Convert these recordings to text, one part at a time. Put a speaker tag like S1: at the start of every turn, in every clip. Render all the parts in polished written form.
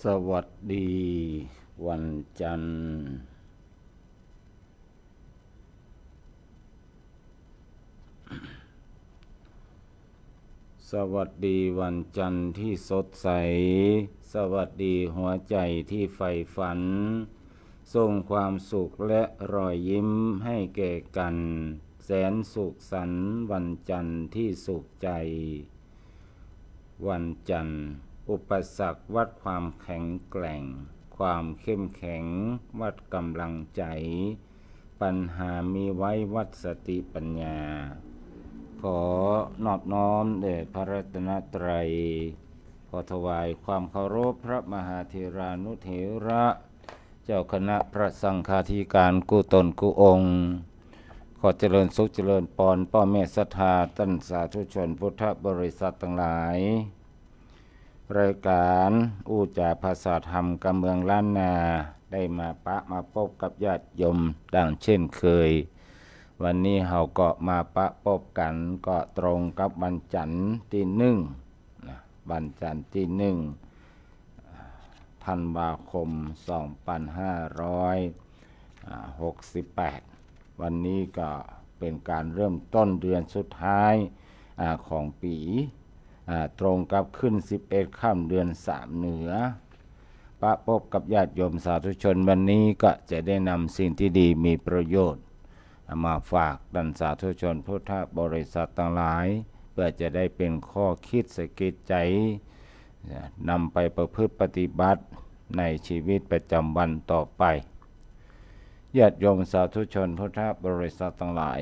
S1: สวัสดีวันจันทร์สวัสดีวันจันทร์ที่สดใสสวัสดีหัวใจที่ใฝ่ฝันส่งความสุขและรอยยิ้มให้แก่กันแสนสุขสันต์วันจันทร์ที่สุขใจวันจันทร์อุปสรรควัดความแข็งแกร่งความเข้มแข็งวัดกำลังใจปัญหามีไว้วัดสติปัญญาขอนอบน้อมแด่พระรัตนตรัยขอถวายความเคารพพระมหาเถรานุเถระเจ้าคณะพระสังฆาธิการกู้ตนกู้องค์ขอเจริญสุขเจริญพรพ่อแม่ศรัทธาท่านสาธุชนพุทธบริษัททั้งหลายรายการอู้จาภาษาธรรมกำเมืองล้านนาได้มาพบกับญาติโยมดังเช่นเคยวันนี้เราก็มาพบกันก็ตรงกับวันจันทร์ที่วันจันทร์ที่ธันวาคม2568วันนี้ก็เป็นการเริ่มต้นเดือนสุดท้ายของปีตรงกับขึ้น11ค่ำเดือน3เหนือพบกับญาติโยมสาธุชนวันนี้ก็จะได้นำสิ่งที่ดีมีประโยชน์มาฝากท่านสาธุชนพุทธบริษัททั้งหลายเพื่อจะได้เป็นข้อคิดสะกิดใจนำไปประพฤติปฏิบัติในชีวิตประจำวันต่อไปญาติโยมสาธุชนพุทธบริษัททั้งหลาย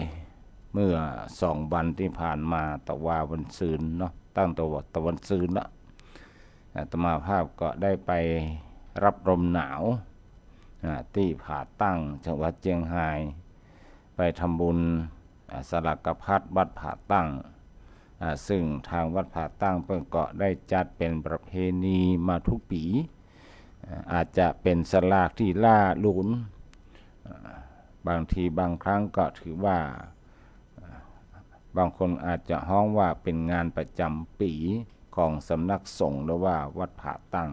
S1: เมื่อ2 วันที่ผ่านมาตะวันศืนเนาะตั้งตะวันศืนละอาตมาภาพก็ได้ไปรับลมหนาวที่ผาตั้งจังหวัดเชียงรายไปทำบุญสลักพัดวัดผาตั้งซึ่งทางวัดผาตั้งเพิ่งก็ได้จัดเป็นประเพณีมาทุกปีอาจจะเป็นสลากที่ล่าลุ้นบางทีบางครั้งก็ถือว่าบางคนอาจจะฮ้องว่าเป็นงานประจำปีของสำนักสงฆ์หรือว่าวัดผาตั้ง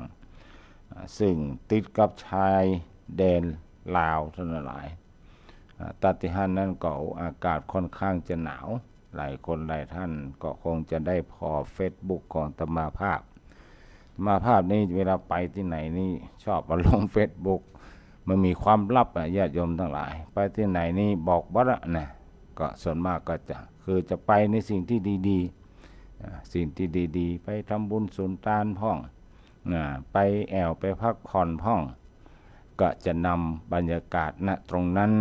S1: ซึ่งติดกับชายแดนลาวทั้งหลายตาติหันนั้นก็อากาศค่อนข้างจะหนาวหลายคนหลายท่านก็คงจะได้พอเฟซบุ๊กของธรรมาภาพนี่เวลาไปที่ไหนนี่ชอบมาลงเฟซบุ๊กมันมีความลับญาติโยมทั้งหลายไปที่ไหนนี่บอกบัดนะก็ส่วนมากก็จะไปในสิ่งที่ดีๆสิ่งที่ดีๆไปทำบุญสุนทานพ่องไปแอวไปพักผ่อนพ่องก็จะนำบรรยากาศณตรงนั้น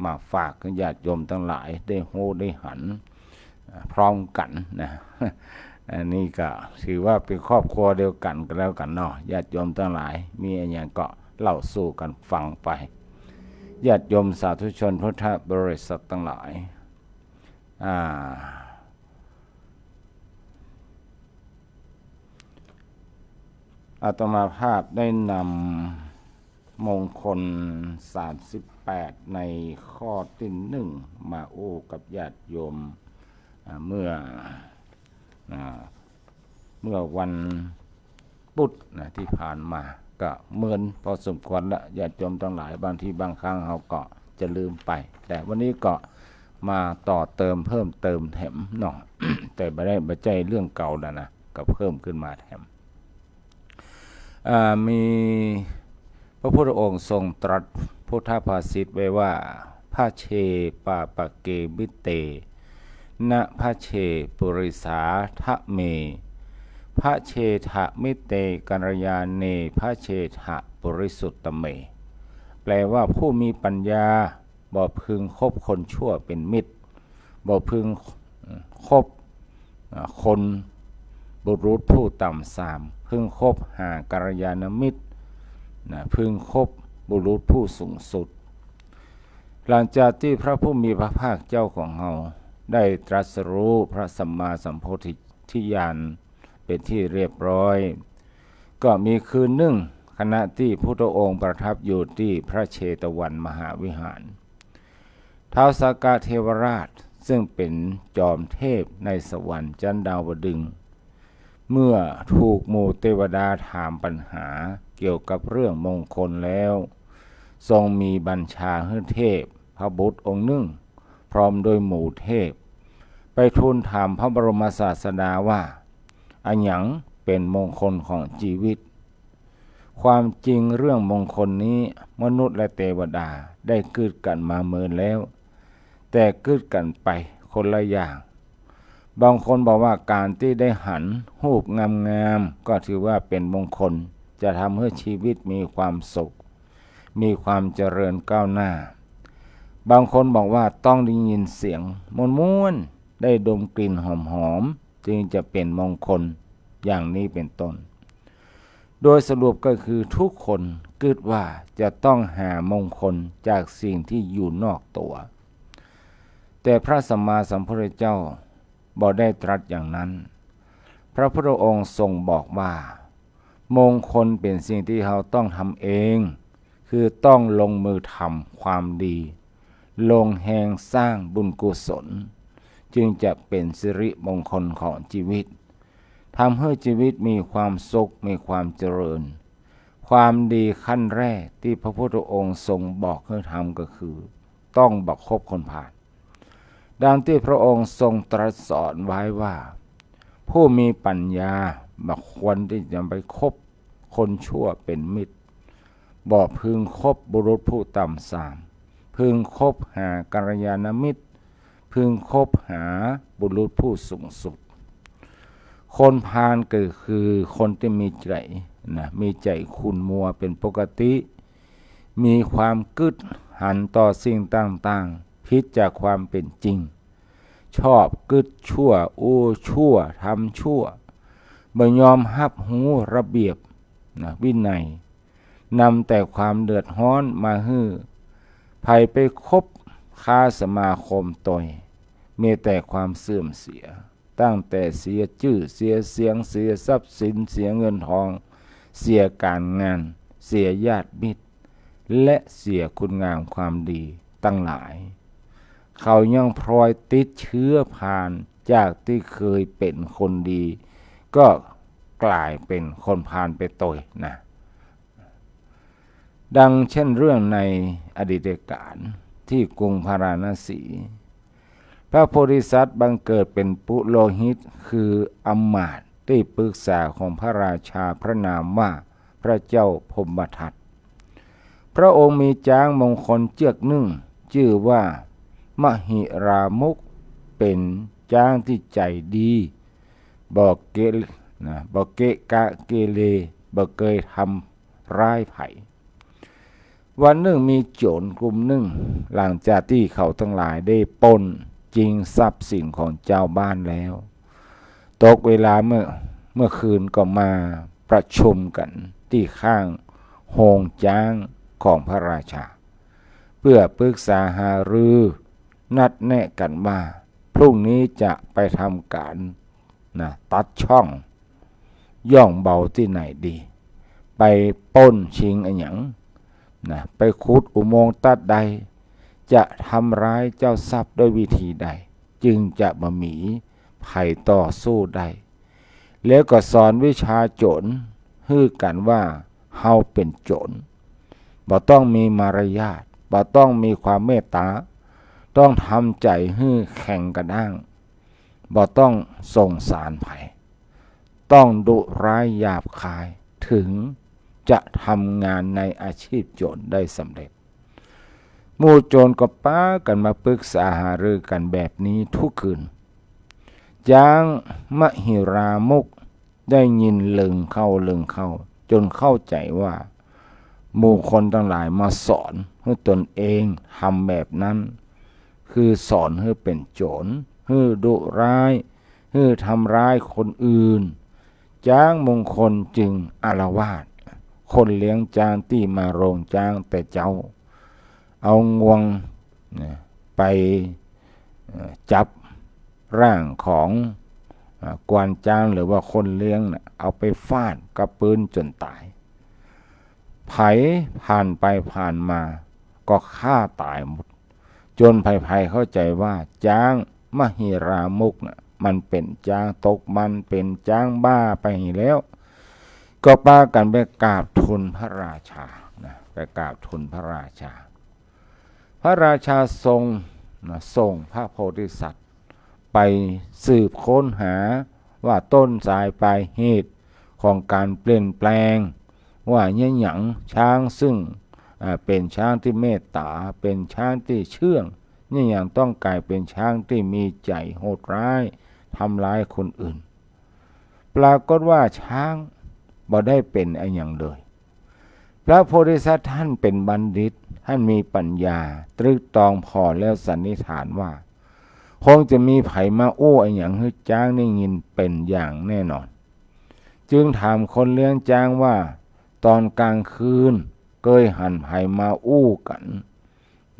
S1: มาฝากญาติโยมทั้งหลายได้โหได้หันพร้อมกันนะอันนี้ก็ถือว่าเป็นครอบครัวเดียวกันก็แล้วกันเนาะญาติโยมทั้งหลายมีอะไรอย่างก็เล่าสู่กันฟังไปญาติโยมสาธุชนพุทธบริษัททั้งหลายอาตมาภาพได้นำมงคล38ในข้อที่มาโอ้กับญาติโยมเมื่อวันพุธที่ผ่านมาก็เหมือนพอสมควรละญาติโยมทั้งหลายบางทีบางครั้งเขาก็จะลืมไปแต่วันนี้ก็มาต่อเติมเพิ่มเติมแถมหน่อย แต่ไม่ได้ใจเรื่องเก่าแล้วนะก็เพิ่มขึ้นมาแถมมีพระพุทธองค์ทรงตรัสพุทธภาษิตไว้ว่าพระเชปาปะเกมิเตนะพระเชปุริสาทะเมพระเชทะมิเตกัลยาเนพระเชทะบริสุทธเมแปลว่าผู้มีปัญญาบ่พึงคบคนชั่วเป็นมิตรบ่พึงคบคนบุรุษผู้ต่ำทรามพึงคบหากัลยาณมิตรพึงคบบุรุษผู้สูงสุดหลังจากที่พระผู้มีพระภาคเจ้าของเราได้ตรัสรู้พระสัมมาสัมโพธิญาณเป็นที่เรียบร้อยก็มีคืนหนึ่งขณะที่พุทธองค์ประทับอยู่ที่พระเชตวันมหาวิหารท้าวสักกะเทวราชซึ่งเป็นจอมเทพในสวรรค์ชั้นดาวดึงส์เมื่อถูกหมู่เทวดาถามปัญหา เกี่ยวกับเรื่องมงคลแล้ว ทรงมีบัญชาให้เทพพระบุตรองค์หนึ่งพร้อมโดยหมู่เทพไปทูลถามพระบรมศาสดาว่าอันหยังเป็นมงคลของชีวิตความจริงเรื่องมงคลนี้มนุษย์และเทวดาได้เกิดกันมาเมินแล้วแต่เกิดกันไปคนละอย่างบางคนบอกว่าการที่ได้หันรูปงามๆก็ถือว่าเป็นมงคลจะทำให้ชีวิตมีความสุขมีความเจริญก้าวหน้าบางคนบอกว่าต้องได้ยินเสียงม่วนๆได้ดมกลิ่นหอมๆจึงจะเป็นมงคลอย่างนี้เป็นต้นโดยสรุปก็คือทุกคนคิดว่าจะต้องหามงคลจากสิ่งที่อยู่นอกตัวแต่พระสัมมาสัมพุทธเจ้าบอกได้ตรัสอย่างนั้นพระพุทธองค์ทรงบอกว่ามงคลเป็นสิ่งที่เราต้องทำเองคือต้องลงมือทำความดีลงแรงสร้างบุญกุศลจึงจะเป็นสิริมงคลของชีวิตทำให้ชีวิตมีความสุขมีความเจริญความดีขั้นแรกที่พระพุทธองค์ทรงบอกให้ทำก็คือต้องบักคบคนพาลดังที่พระองค์ทรงตรัสสอนไว้ว่าผู้มีปัญญาบักควรที่จะไปคบคนชั่วเป็นมิตรบ่พึงคบบุรุษผู้ต่ำทรามพึงคบหากัลยาณมิตรพึงคบหาบุรุษผู้สูงสุดคนพาลก็คือคนที่มีใจมีใจขุ่นมัวเป็นปกติมีความกึศหันต่อสิ่งต่างๆผิดจากความเป็นจริงชอบกึศชั่วอู้ชั่วทำชั่วบ่ยอมรับรู้ระเบียบวินัยนำแต่ความเดือดร้อนมาฮื้อไผไปคบค้าสมาคมตนมีแต่ความเสื่อมเสียตั้งแต่เสียชื่อเสียเสียงเสียทรัพย์สินเสียเงินทองเสียการงานเสียญาติมิตรและเสียคุณงามความดีตั้งหลายเขายังพลอยติดเชื้อผ่านจากที่เคยเป็นคนดีก็กลายเป็นคนพาลไปโดยนะดังเช่นเรื่องในอดีตการที่กรุงพาราณสีพระโพธิสัตว์บังเกิดเป็นปุโรหิตคืออำมาตย์ที่ปรึกษาของพระราชาพระนามว่าพระเจ้าพรหมทัตพระองค์มีช้างมงคลเชือกหนึ่งชื่อว่ามหิรามุกเป็นช้างที่ใจดีบ่เกะกะเกเรบ่เคยทำร้ายไผวันหนึ่งมีโจรกลุ่มหนึ่งหลังจากที่เขาทั้งหลายได้ปล้นจริงทรัพย์สินของเจ้าบ้านแล้วตกเวลาเมื่อคืนก็มาประชุมกันที่ข้างโฮงช้างของพระราชาเพื่อปรึกษาหารือนัดแนะกันว่าพรุ่งนี้จะไปทำการตัดช่องย่องเบาที่ไหนดีไปปล้นชิงอะไรอย่างไปขุดอุโมงค์ตัดใดจะทำร้ายเจ้าทรัพย์ด้วยวิธีใดจึงจะมามีภัยต่อสู้ได้แล้วก็สอนวิชาโจรฮื้อกันว่าเฮาเป็นโจรบ่ต้องมีมารยาทบ่ต้องมีความเมตตาต้องทำใจฮื้อแข็งกระด้างบ่ต้องสงสารไผต้องดุร้ายหยาบคายถึงจะทำงานในอาชีพโจรได้สำเร็จหมู่โจรก็ป้ากันมาปรึกษาหารือกันแบบนี้ทุกคืนช้างมหิรามุกได้ยินลึงเข้าจนเข้าใจว่าหมู่คนทั้งหลายมาสอนให้ตนเองทำแบบนั้นคือสอนให้เป็นโจรให้ดุร้ายให้ทำร้ายคนอื่นช้างมงคลจึงอาละวาดคนเลี้ยงช้างที่มาโรงช้างแต่เจ้าเอางวงไปจับร่างของกวานช้างหรือว่าคนเลี้ยงเอาไปฟาดกับปืนจนตายไผผ่านไปผ่านมาก็ฆ่าตายหมดจนไผเข้าใจว่าช้างมหิรามุกมันเป็นช้างตกมันเป็นช้างบ้าไปแล้ว ก็ปากันไปกราบทูลพระราชานะไปกราบทูลพระราชาพระราชาทรงส่งพระโพธิสัตว์ไปสืบค้นหาว่าต้นสายปลายเหตุของการเปลี่ยนแปลงว่าเนี่ยหยังช้างซึ่งเป็นช้างที่เมตตาเป็นช้างที่เชื่องเนี่ยหยังต้องกลายเป็นช้างที่มีใจโหดร้ายทำร้ายคนอื่นปรากฏว่าช้างบ่ได้เป็นอะไรอย่างเลยพระโพธิสัตว์ท่านเป็นบัณฑิตท่านมีปัญญาตรึกตรองพอแล้วสันนิษฐานว่าคงจะมีไผมาโอ้อะไรอย่างให้จ้างได้ยินเป็นอย่างแน่นอนจึงถามคนเลี้ยงจ้างว่าตอนกลางคืนเคยหันไผมาอู้กัน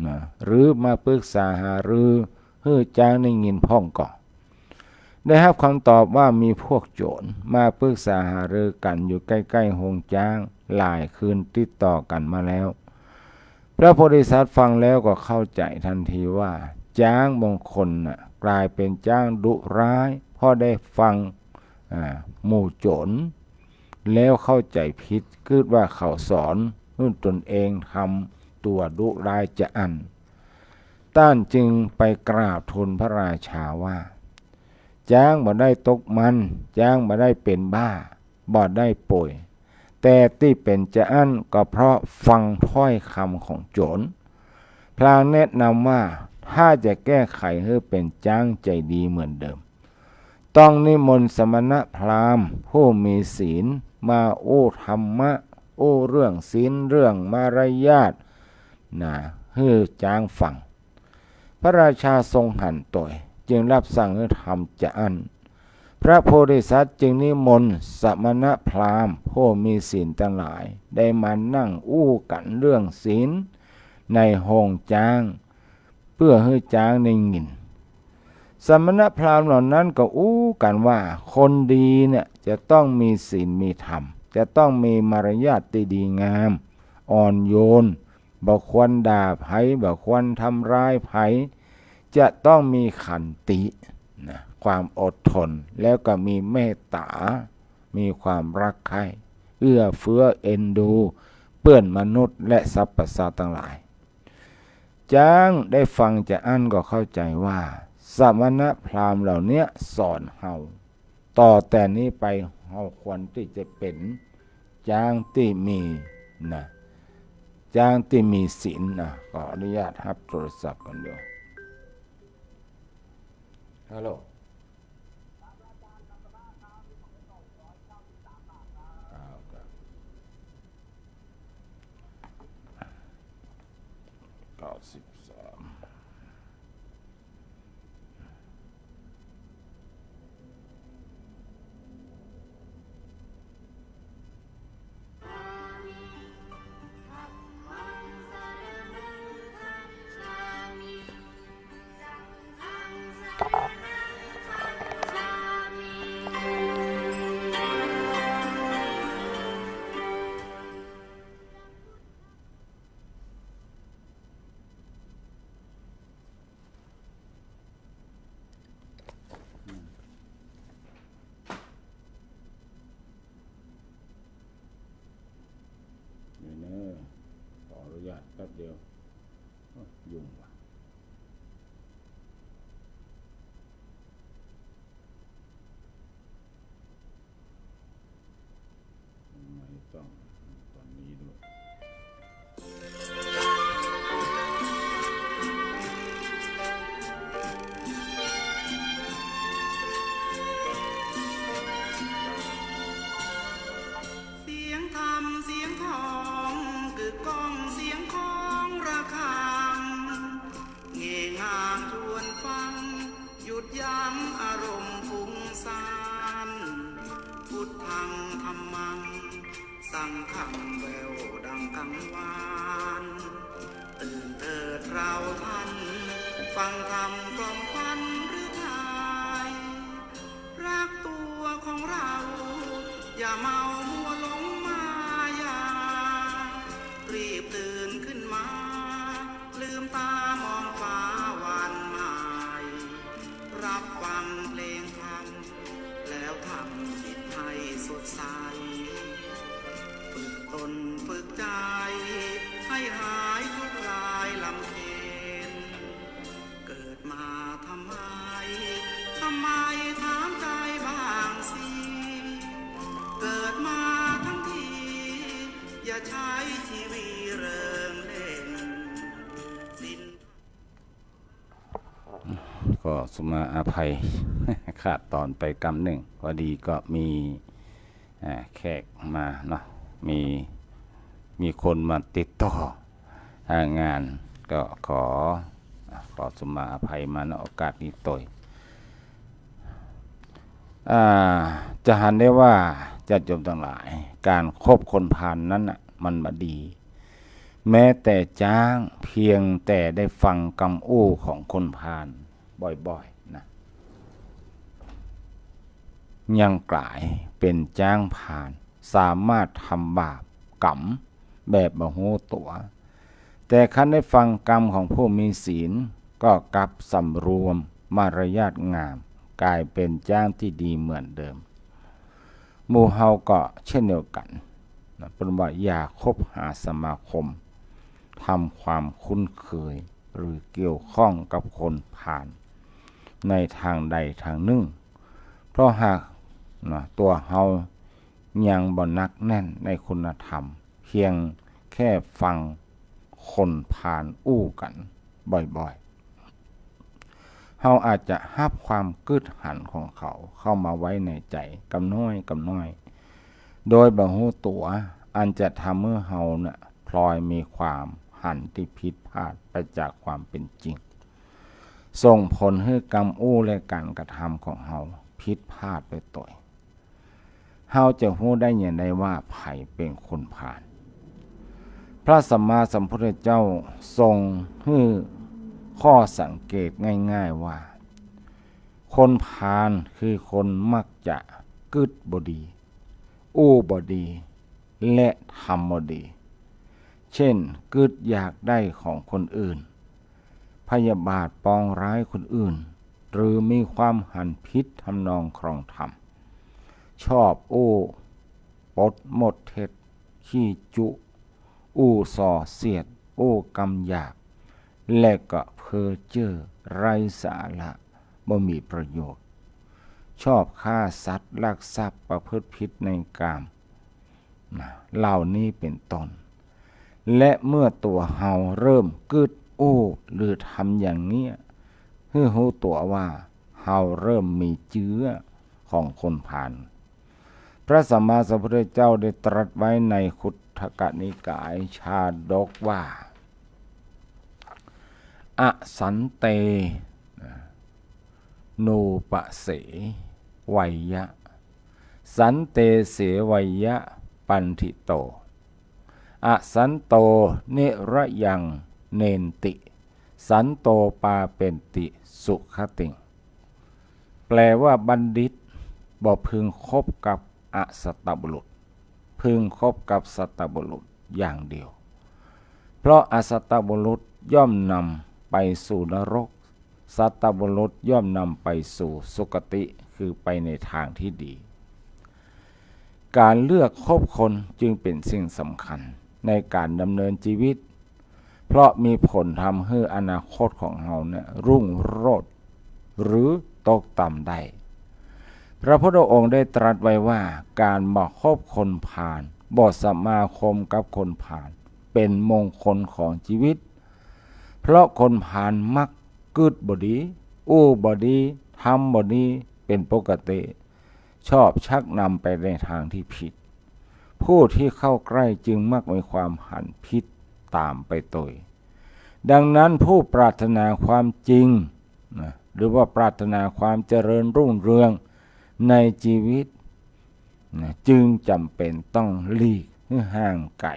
S1: นะหรือมาปรึกษาหารือให้จ้างได้ยินพ้องก่อนได้รับคำตอบว่ามีพวกโจรมาปรึกษาหารือกันอยู่ใกล้ๆโฮงจ้างหลายคืนติดต่อกันมาแล้วพระโพธิสัตว์ฟังแล้วก็เข้าใจทันทีว่าจ้างบางคนกลายเป็นจ้างดุร้ายเพราะได้ฟังหมู่โจรแล้วเข้าใจผิดคิดว่าเขาสอนให้ตนเองทำตัวดุร้ายจะอันต้านจึงไปกราบทูลพระราชาว่าจ้างบ่ได้ตกมันจ้างบ่ได้เป็นบ้าบ่ได้ป่วยแต่ที่เป็นจะอั้นก็เพราะฟังถ้อยคำของโจรพลางแนะนำว่าถ้าจะแก้ไขให้เป็นจ้างใจดีเหมือนเดิมต้องนิมนต์สมณพราหมณ์ผู้มีศีลมาโอ้ธรรมะโอ้เรื่องศีลเรื่องมารยาทให้จ้างฟังพระราชาทรงหันต่อยจึงรับสั่งให้ทำจะอันพระโพธิสัตว์จึงนิมนต์สมณพราหมณ์ผู้มีศีลทั้งหลายได้มานั่งอู้กันเรื่องศีลในห้องจ้างเพื่อให้จ้างได้ยินสมณพราหมณ์เหล่านั้นก็อู้กันว่าคนดีเนี่ยจะต้องมีศีลมีธรรมจะต้องมีมารยาทที่ดีงามอ่อนโยนบ่ควรด่าไผบ่ควรทำร้ายไผจะต้องมีขันตินะความอดทนแล้วก็มีเมตตามีความรักใคร่เอื้อเฟื้อเอ็นดูเปื้อนมนุษย์และสรรพสัตว์ทั้งหลายจ้างได้ฟังจะอั้นก็เข้าใจว่าสมณพราหมณ์เหล่านี้สอนเฮาต่อแต่นี้ไปเฮาควรที่จะเป็นจ้างที่มีจ้างที่มีศีลขออนุญาตรับโทรศัพท์กันเดี๋ยวฮัลโหล93ขออนุญาตแป๊บเดียวยุ่งว่ะไม่ต้องตอนนี้ด้วย
S2: เสียงธรรมเสียงทองกึกก้องเสียงของระฆังเงงามชวนฟังหยุดยั้งอารมณ์ฟุ้งซ่านพุทธังธัมมังสังฆังแววดังกังวานตื่นเถิดเราท่านฟังธรรมกล่อมควันหรือไทยรักตัวของเราอย่าเมามัวหลงมายารีบตื่นขึ้นมาลืมตามองฟ้าวันใหม่รับฟังเพลงธรรมแล้วทำจิตให้สดใส
S1: ก็สมาอภัย ขาดตอนไปกำหนึ่งพอดีก็มีแขกมาเนาะมีคนมาติดต่องานก็ขอสมาอภัยมาในโอกาสนี้ตัวจะหันได้ว่าจะจมทั้งหลายการคบคนพาลนนั้นน่ะมันมาดี แม้แต่จ้างเพียงแต่ได้ฟังคำอู้ของคนพาลบ่อยๆนะยังกลายเป็นจ้างพาลสามารถทำบาปกรรมแบบบ่ฮู้ตัวแต่คันได้ฟังกรรมของผู้มีศีลก็กลับสำรวมมารยาทงามกลายเป็นจ้างที่ดีเหมือนเดิมหมู่เฮาก็เช่นเดียวกันเป็นว่าอย่าคบหาสมาคมทำความคุ้นเคยหรือเกี่ยวข้องกับคนผ่านในทางใดทางหนึ่งเพราะหากตัวเฮายังบ่นักแน่นในคุณธรรมเพียงแค่ฟังคนผ่านอู้กันบ่อยๆเฮาอาจจะฮับความกึดหันของเขาเข้ามาไว้ในใจกำน้อยโดยบ่ฮู้ตัวอันจะทำให้เฮาน่ะพลอยมีความหันที่ผิดพลาดไปจากความเป็นจริงส่งผลให้กรรมอู้และการกระทำของเฮาผิดพลาดไปตัวเฮาจะฮู้ได้อย่างไรว่าไผเป็นคนพาลพระสัมมาสัมพุทธเจ้าทรงให้ข้อสังเกตง่ายๆว่าคนพาลคือคนมักจะกึดบ่ดีอู้บ่ดีและทำบ่ดีเช่นกึดอยากได้ของคนอื่นพยาบาทปองร้ายคนอื่นหรือมีความหันพิษทำนองครองธรรมชอบอู้ปดหมดเท็จขี้จุอู้ส่อเสียดอู้กำหยาบและก็เพ้อเจ้อไร้สาระบ่มีประโยชน์ชอบฆ่าสัตว์ลักทรัพย์ประพฤติผิดในกามเหล่านี้เป็นต้นและเมื่อตัวเฮาเริ่มกึดอู้หรือทำอย่างนี้ให้รู้ตัวว่าเฮาเริ่มมีเชื้อของคนพาลพระสัมมาสัมพุทธเจ้าได้ตรัสไว้ในคุตถกนิกายชาดกว่าอสันเตโนปะเสวัยยะสันเตเสวัยยะปันทิโตอสันโตนิระยังเนนติสันโตปาเป็นติสุขติงแปลว่าบัณฑิตบ่พึงคบกับอสัตตบุรุษพึงคบกับสัตตบุรุษอย่างเดียวเพราะอสัตตบุรุษย่อมนำไปสู่นรกสัตตบุรุษย่อมนำไปสู่สุคติคือไปในทางที่ดีการเลือกคบคนจึงเป็นสิ่งสำคัญในการดำเนินชีวิตเพราะมีผลทำให้อนาคตของเราเนี่ยรุ่งโรจน์หรือตกต่ำได้พระพุทธองค์ได้ตรัสไว้ว่าการบ่คบคนพาลบ่สมาคมกับคนพาลเป็นมงคลของชีวิตเพราะคนพาลมักกึดบ่ดีอู้บ่ดีทำบ่ดีเป็นปกติชอบชักนำไปในทางที่ผิดผู้ที่เข้าใกล้จึงมักมีความหันผิดตามไปโดยดังนั้นผู้ปรารถนาความจริงหรือว่าปรารถนาความเจริญรุ่งเรืองในชีวิตจึงจำเป็นต้องหลีกให้ห่างไกล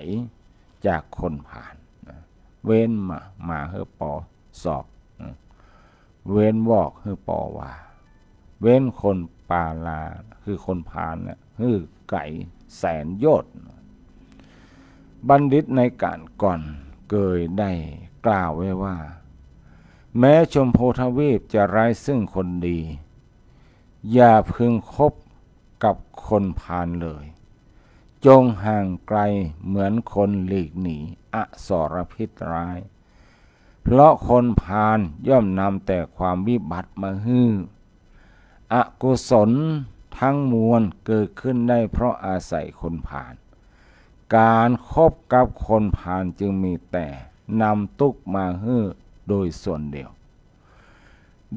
S1: จากคนพาลเว้นมาให้ปอสอบเว้นวอกให้ปอว่าเว้นคนปาลาคือคนพาลเนี่ยให้ไก่แสนโยชน์บัณฑิตในการก่อนเกยได้กล่าวไว้ว่าแม้ชมพูทวีปจะไร้ซึ่งคนดีอย่าพึงคบกับคนพาลเลยจงห่างไกลเหมือนคนหลีกหนีอสรพิษร้ายเพราะคนพาลย่อมนำแต่ความวิบัติมาฮื้ออกุศลทั้งมวลเกิดขึ้นได้เพราะอาศัยคนพาลการคบกับคนพาลจึงมีแต่นำทุกข์มาฮื้อโดยส่วนเดียว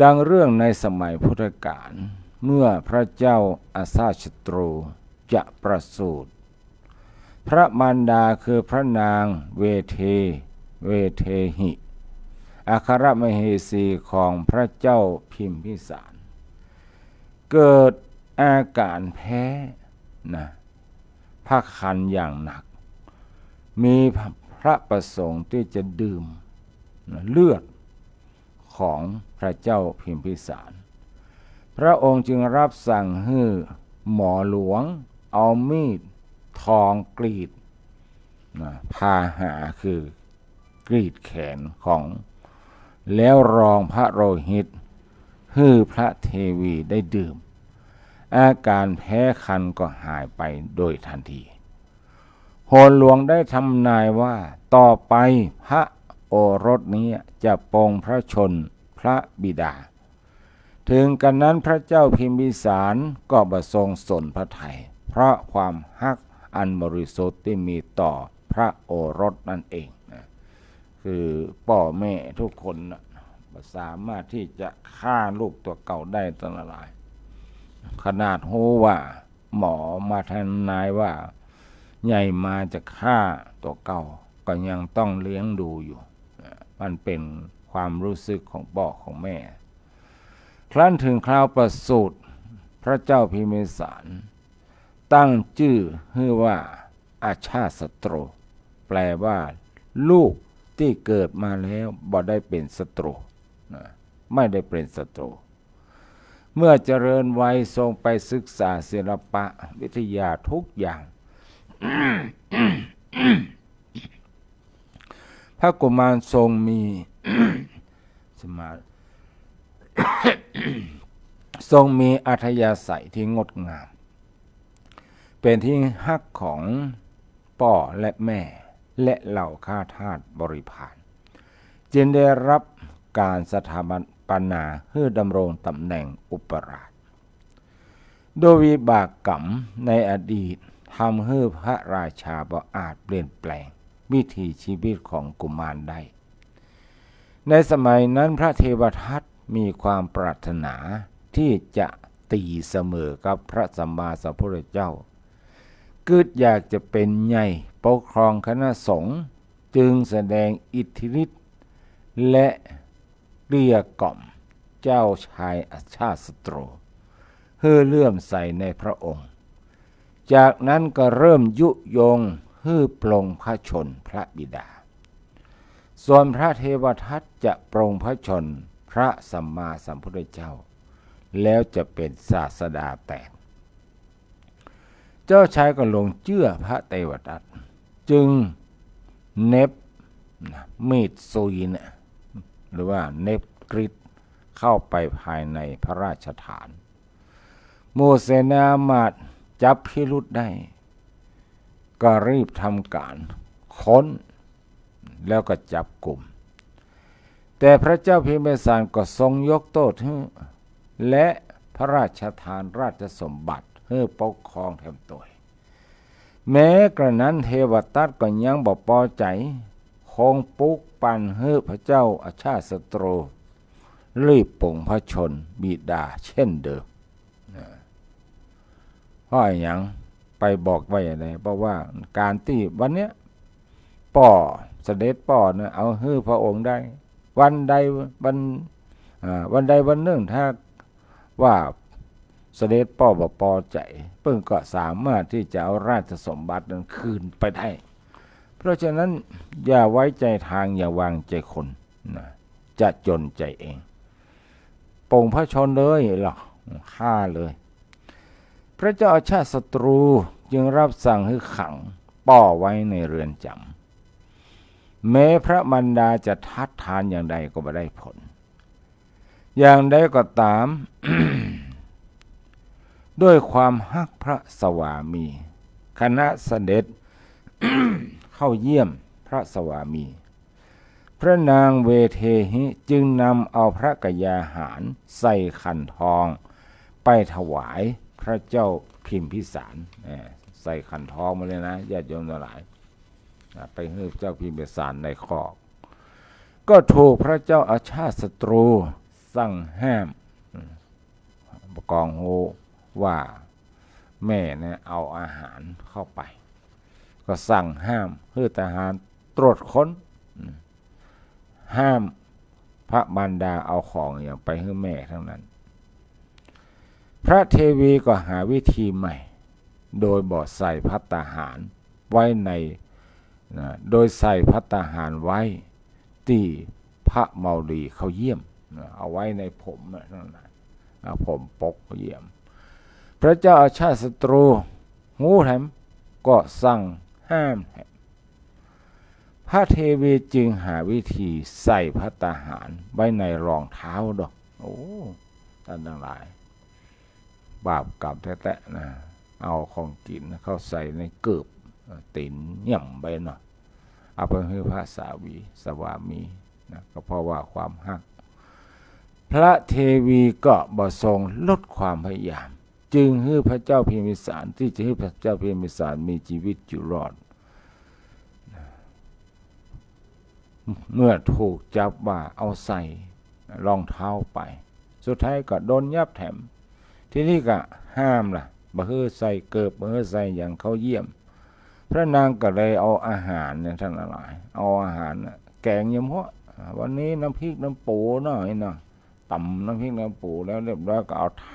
S1: ดังเรื่องในสมัยพุทธกาลเมื่อพระเจ้าอาชาติตรูจะประสูติพระมารดาคือพระนางเวเทหิอัครมเหสีของพระเจ้าพิมพิสารเกิดอาการแพ้พระคันอย่างหนักมีพระประสงค์ที่จะดื่มเลือดของพระเจ้าพิมพิสารพระองค์จึงรับสั่งให้หมอหลวงเอามีดทองกรีดพาหาคือกรีดแขนของแล้วรองพระโลหิตให้พระเทวีได้ดื่มอาการแพ้คันก็หายไปโดยทันทีโหนหลวงได้ทำนายว่าต่อไปพระโอรสนี้จะปรงพระชนพระบิดาถึงกันนั้นพระเจ้าพิมพิสารก็ประทรงสนพระทัยเพราะความฮักอันบริสุทธิ์ที่มีต่อพระโอรสนั่นเองคือพ่อแม่ทุกคนสามารถที่จะฆ่าลูกตัวเก่าได้ตลอดขนาดรู้ว่าหมอมาทำนายว่าใหญ่มาจะฆ่าตัวเก่าก็ยังต้องเลี้ยงดูอยู่มันเป็นความรู้สึกของพ่อของแม่ครั้นถึงคราวประสูติพระเจ้าพิมพิสารตั้งชื่อให้ว่าอาชาติศัตรูแปลว่าลูกที่เกิดมาแล้วบ่ได้เป็นศัตรูไม่ได้เป็นศัตรูเมื่อเจริญวัยทรงไปศึกษาศิลปะวิทยาทุกอย่าง พระกุมารทรงมี สมาทรงมีอัธยาศัยที่งดงามเป็นที่ฮักของพ่อและแม่และเหล่าข้าทาสบริพารจึงได้รับการสถาปนาให้ดำรงตำแหน่งอุปราชโดยวิบากกรรมในอดีตทำให้พระราชาบ่อาจเปลี่ยนแปลงวิถีชีวิตของกุมารได้ในสมัยนั้นพระเทวทัตมีความปรารถนาที่จะตีเสมอกับพระสัมมาสัมพุทธเจ้าเกิดอยากจะเป็นใหญ่ปกครองคณะสงฆ์จึงแสดงอิทธิฤทธิ์และเกลี้ยกล่อมเจ้าชายอาชาติศัตรูเพื่อเลื่อมใสในพระองค์จากนั้นก็เริ่มยุยงให้ปลงพระชนพระบิดาส่วนพระเทวทัตจะปรงพระชนพระสัมมาสัมพุทธเจ้าแล้วจะเป็นศาสดาแปดเจ้าชายก็ลงเชื่อพระเทวทัตจึงเน็บมีดซุยหรือว่าเน็บกริดเข้าไปภายในพระราชฐานหมู่เสนามาตย์จับพิรุธได้ก็รีบทำการค้นแล้วก็จับกลุ่มแต่พระเจ้าพิมพิสารก็ทรงยกโทษและพระราชทานราชสมบัติให้ปกครองแทนตัวแม้กระนั้นเทวทัตก็ยังบ่พอใจคงปลุกปั่นให้พระเจ้าอาชาติศัตรูรีบปลงพระชนบิดาเช่นเดิมเพราะอย่างไปบอกไว้อย่างไรเพราะว่าการที่วันเนี้ยป่อเสด็จป่อเนี่ยเอาให้พระองค์ได้วันใดวันหนึ่งถ้าว่าเสด็จป่อบ่พอใจเพิ่งก็สามารถที่จะเอาราชสมบัตินั้นคืนไปได้เพราะฉะนั้นอย่าไว้ใจทางอย่าวางใจคนจะจนใจเองปลงพระชนเลยหรอกฆ่าเลยพระเจ้าอาชาติศัตรูจึงรับสั่งให้ขังป่อไว้ในเรือนจำแม้พระมารดาจะทัดทานอย่างใดก็ไม่ได้ผลอย่างใดก็ตาม ด้วยความฮักพระสวามีคณะเสด็จ เข้าเยี่ยมพระสวามีพระนางเวเทหิจึงนำเอาพระกยาหารใส่ขันทองไปถวายพระเจ้าพิมพิสารใส่ขันทองมาเลยนะญาติโยมทั้งหลายไปให้เจ้าพิมพิสารในคอกก็ถูกพระเจ้าอาชาติศัตรู สั่งห้ามประกองโหว่าแม่เนี่ยเอาอาหารเข้าไปก็สั่งห้ามให้ทหารตรวจค้นห้ามพระมารดาเอาของอย่างไปให้แม่ทั้งนั้นพระเทวีก็หาวิธีใหม่โดยบ่ใส่ภัตตาหารไว้ในโดยใส่ภัตตาหารไว้ที่พระเมาลีเขาเยี่ยมเอาไว้ในผมนั่นแหละผมปกเยี่ยมพระเจ้าอาชาติศัตรูงูแถมก็สั่งห้ามแถมพระเทวีจึงหาวิธีใส่ภัตตาหารไว้ในรองเท้าดอกโอ้ท่านทั้งหลายบาปกรรมแท้ๆนะเอาของกินเข้าใส่ในเกือบตินหย่ำไปเนาะเอาไปให้พระสวามีนะก็เพราะว่าความหักพระเทวีก็บ่ทรงลดความพยายามจึงให้พระเจ้าพิมพิสารที่จะให้พระเจ้าพิมพิสารมีชีวิตอยู่รอดเมื่อถูกจับว่าเอาใส่รองเท้าไปสุดท้ายก็โดนยับแถมที่นี่ก็ห้ามล่ะบ่ให้ใส่เกิบบ่ให้ใส่อย่างเขาเยี่ยมพระนางก็เลยเอาอาหารเนี่ยท่านหลายเอาอาหารแกงยำหัววันนี้น้ำพริกน้ำปูหน่อยเนาะต่ำน้ำพริกน้ำปูแล้วเรียบร้อยก็เอาท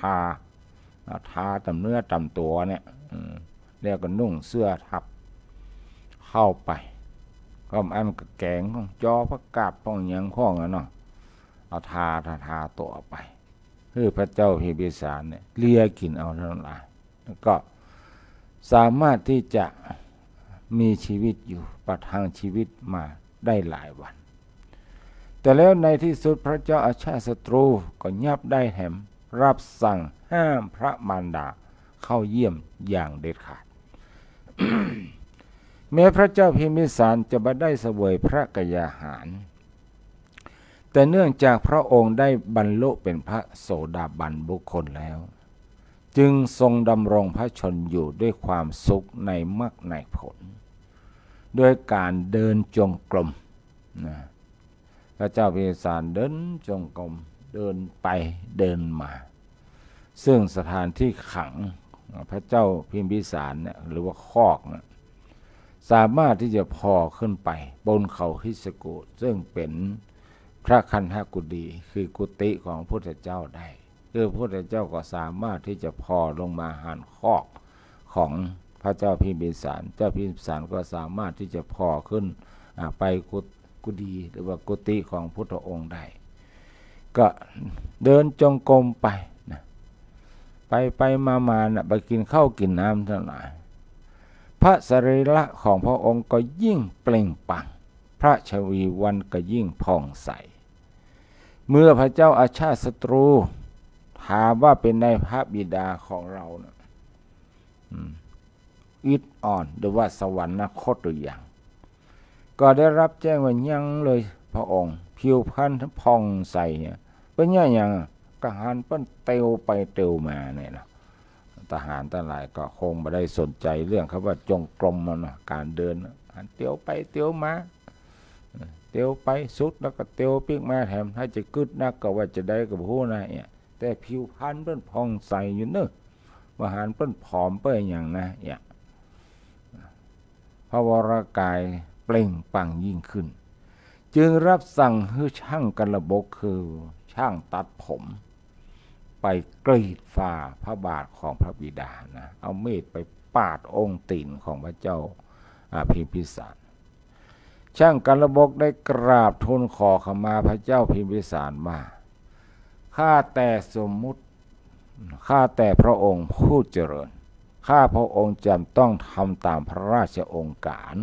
S1: าตำเนื้อตำตัวเนี่ยแล้วก็นุ่งเสื้อทับเข้าไปก็อันกับแกงของจอผักกาดของยังข้องเนาะเอาทาตัวไปคือพระเจ้าพิมพิสารเนี่ยเลียกินเอาเท่านั้นแล้วก็สามารถที่จะมีชีวิตอยู่ประทังชีวิตมาได้หลายวันแต่แล้วในที่สุดพระเจ้าอาชาติศัตรูก็ยับได้แถมรับสั่งห้ามพระมารดาเข้าเยี่ยมอย่างเด็ดขาด แม้พระเจ้าพิมพิสารจะบ่ได้เสวยพระกยาหารแต่เนื่องจากพระองค์ได้บรรลุเป็นพระโสดาบันบุคคลแล้วจึงทรงดำรงพระชนอยู่ด้วยความสุขในมรรคในผลด้วยการเดินจงกรมนะพระเจ้าพิมพิสารเดินจงกรมเดินไปเดินมาซึ่งสถานที่ขังพระเจ้าพิมพิสารเนี่ยหรือว่าคอกนะสามารถที่จะพอขึ้นไปบนเขาคิสกุซึ่งเป็นพระคันธกุฎีคือกุฏิของพระพุทธเจ้าได้คือพระพุทธเจ้าก็สามารถที่จะพอลงมาหันคอกของพระเจ้าพิมพิสารเจ้าพิมพิสารก็สามารถที่จะพอขึ้นไปกุฎีหรือว่ากุฏิของพุทธองค์ได้ก็เดินจงกรมไปนะไปมานะไปกินข้าวกินน้ำเท่านั้นพระสรีระของพระองค์ก็ยิ่งเปล่งปลั่งพระชวีวันก็ยิ่งผ่องใสเมื่อพระเจ้าอาชาติศัตรูถามว่าเป็นในพระบิดาของเรานะอิดอ่อนหรือว่าสวรรคตหรือยังก็ได้รับแจ้งว่ายังเลยพระองค์ผิวพรรณผ่องใสเนี่ยเป็นอย่างทหารเปิ้นเตียวไปเตียวมาเนี่ยนะทหารทั้งหลายก็คงไม่ได้สนใจเรื่องครับว่าจงกรมมันนะการเดินหันเตียวไปเตียวมาเตียวไปสุดแล้วก็เตียวปีกมาแถมถ้าจะกึดนักก็ว่าจะได้กับผู้นะเนี่ยแต่ผิวพรรณเปิ้นผ่องใสอยู่เนอะว่าหารเปิ้นผอมเปิ้นอย่างนะเนี่ยพระวรกายเปล่งปลั่งยิ่งขึ้นจึงรับสั่งให้ช่างกันระบกคือช่างตัดผมไปกรีดฝ่าพระบาทของพระบิดานะเอามีดไปปาดองค์ตีนของพระเจ้าพิมพิสารช่างกันระบกได้กราบทูลขอขมาพระเจ้าพิมพิสารว่าข้าแต่สมมุติข้าแต่พระองค์ผู้เจริญข้าพระองค์จำต้องทำตามพระราชโองการ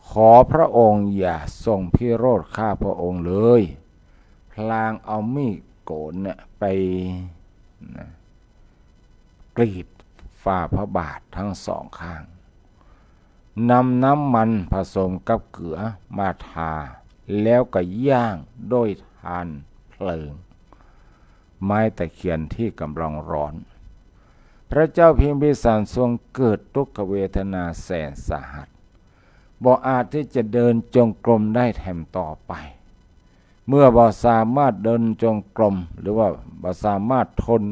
S1: ขอพระองค์อย่าทรงพิโรธข้าพระองค์เลยพลางเอามีดโกนเนี่ยไปกรีดฝ่าพระบาททั้งสองข้างนำน้ำมันผสมกับเกลือมาทาแล้วก็ย่างด้วยทานเพลิงไม้ตะเคียนที่กำลังร้อนพระเจ้าพิมพิสารทรงเกิดทุกขเวทนาแสนสาหัสบ่อาจที่จะเดินจงกรมได้แถมต่อไป เมื่อบ่สามารถเดินจงกรมหรือว่าบ่สามารถทน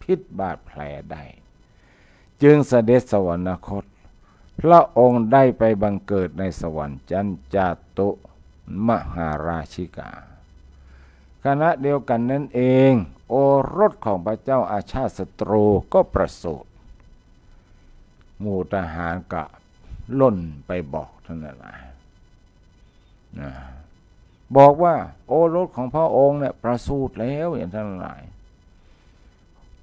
S1: พิษบาดแผลได้จึงเสด็จสวรรคตพระองค์ได้ไปบังเกิดในสวรรค์ชั้นจาตุมหาราชิกาขณะเดียวกันนั่นเองโอรสของพระเจ้าอาชาติศัตรูก็ประสูติหมู่ทหารก็ล่นไปบอกท่านนั่นแหละนะบอกว่าโอรสของพระองค์เนี่ยประสูติแล้วอย่างทั้งหลาย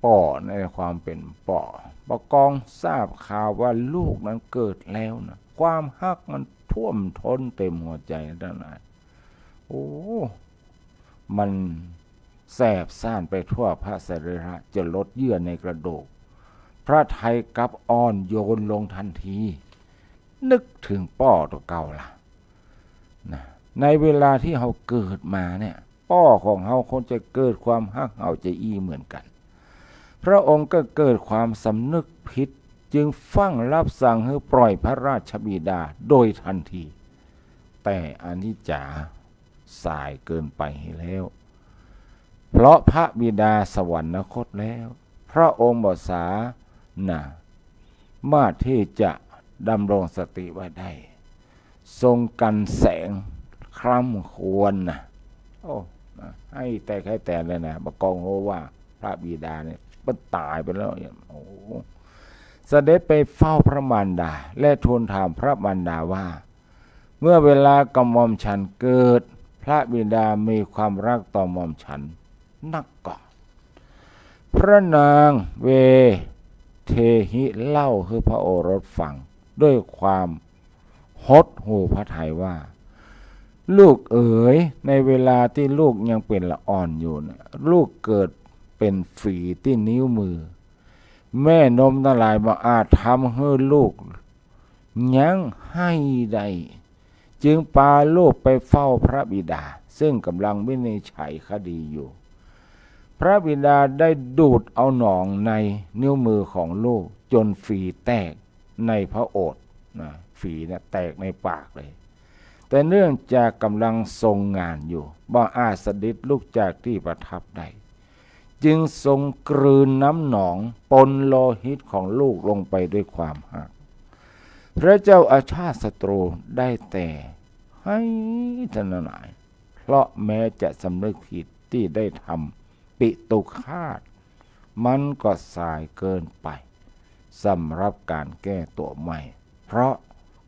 S1: ป่อในความเป็นป่อประกองทราบข่าวว่าลูกนั้นเกิดแล้วนะความฮักมันท่วมท้นเต็มหัวใจทั้งหลายโอ้มันแสบซ่านไปทั่วพระสรีระจะลดเยื่อในกระดูกพระทัยกับอ่อนโยนลงทันทีนึกถึงป้อตัวเก่าล่ะนะในเวลาที่เราเกิดมาเนี่ยป้อของเราคงจะเกิดความฮักเราจะอีเหมือนกันพระองค์ก็เกิดความสำนึกผิดจึงฟังรับสั่งให้ปล่อยพระราชบิดาโดยทันทีแต่อนิจจาสายเกินไปแล้วเพราะพระบิดาสวรรคตแล้วพระองค์บ่สามารถที่จะดำรงสติไว้ได้ทรงกันแสงคร่ำควรนะโอ้ให้แต่ใครแต่เลยนะบกองโหว่าพระบิดาเนี่ยมันตายไปแล้วโอ้เสด็จไปเฝ้าพระมารดาและทูลถามพระมารดาว่าเมื่อเวลากระหม่อมฉันเกิดพระบิดามีความรักต่อหม่อมฉันนักก่อนพระนางเวเทหิเล่าคือพระโอรสฟังด้วยความหดหู่พระทัยว่าลูกเอ๋ยในเวลาที่ลูกยังเป็นละอ่อนอยู่นะลูกเกิดเป็นฝีที่นิ้วมือแม่นมทั้งหลายบ่อาจทำให้ลูกยังให้ได้จึงพาลูกไปเฝ้าพระบิดาซึ่งกำลังวินิจฉัยคดีอยู่พระบิดาได้ดูดเอาหนองในนิ้วมือของลูกจนฝีแตกในพระโอษฐ์นะฝีเนี่ยแตกในปากเลยแต่เนื่องจากกำลังทรงงานอยู่บ่อาจสดิดลุกจากที่ประทับได้จึงทรงกลืนน้ำหนองปนโลหิตของลูกลงไปด้วยความหักพระเจ้าอาชาติศัตรูได้แต่ให้ทนายเพราะแม้จะสำนึกผิดที่ได้ทำปิตุฆาตมันก็สายเกินไปสำหรับการแก้ตัวใหม่เพราะ